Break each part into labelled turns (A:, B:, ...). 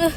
A: Cái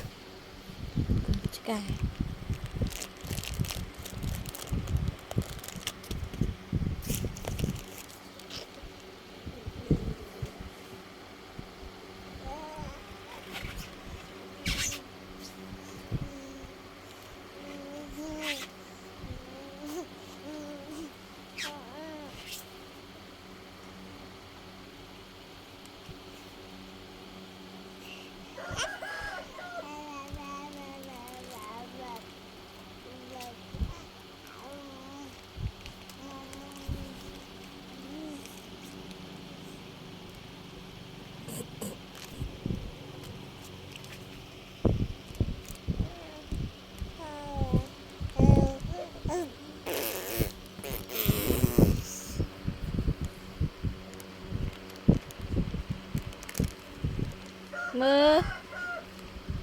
A: mơ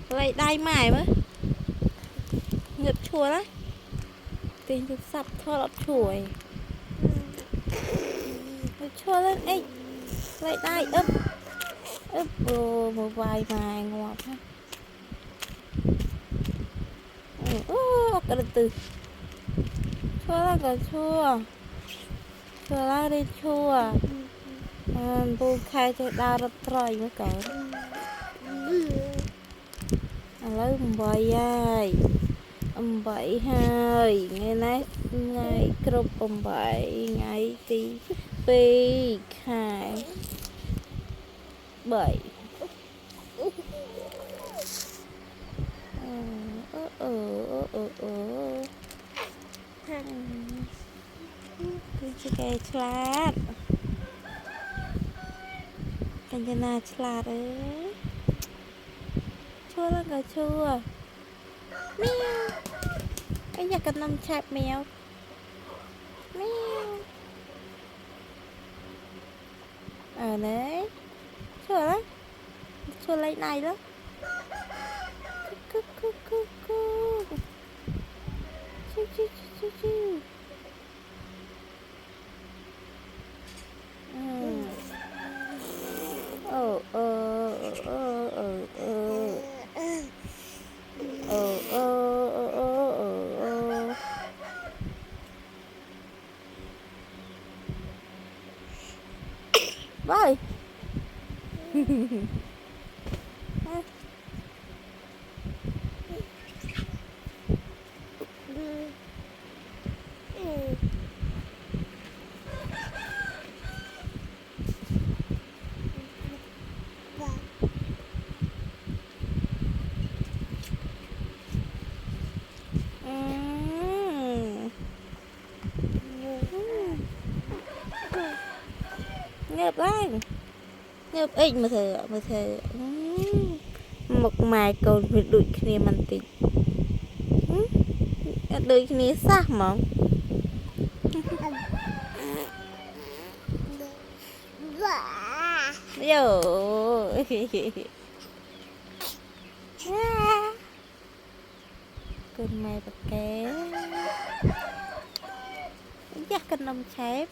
A: vậy đai mải mà ngập chùa đấy tình thực sập thơ lọt chuỗi ngập chùa lên ấy vậy đai ấp ấp một vài mài ngọt ha cái từ chua là cả chua chua là đi chua bù khai cho đau rất rồi mới cỡ lấy bầy ai bậy hai ngày nay ngày cướp bậy ngày tí pi hai bảy cái chlat cái na chlat ấy chua là cả chua mèo anhอยากกินนมแชบแมวแมวđấy chua đấy chua lấy này đó chu chu chu chu Bye. Ngợp đấy ngợp ít mà thề một mài cầu việc đuổi kia mình tịt đuổi kia xác mà giờ con mày bật ké chắc cần nông chép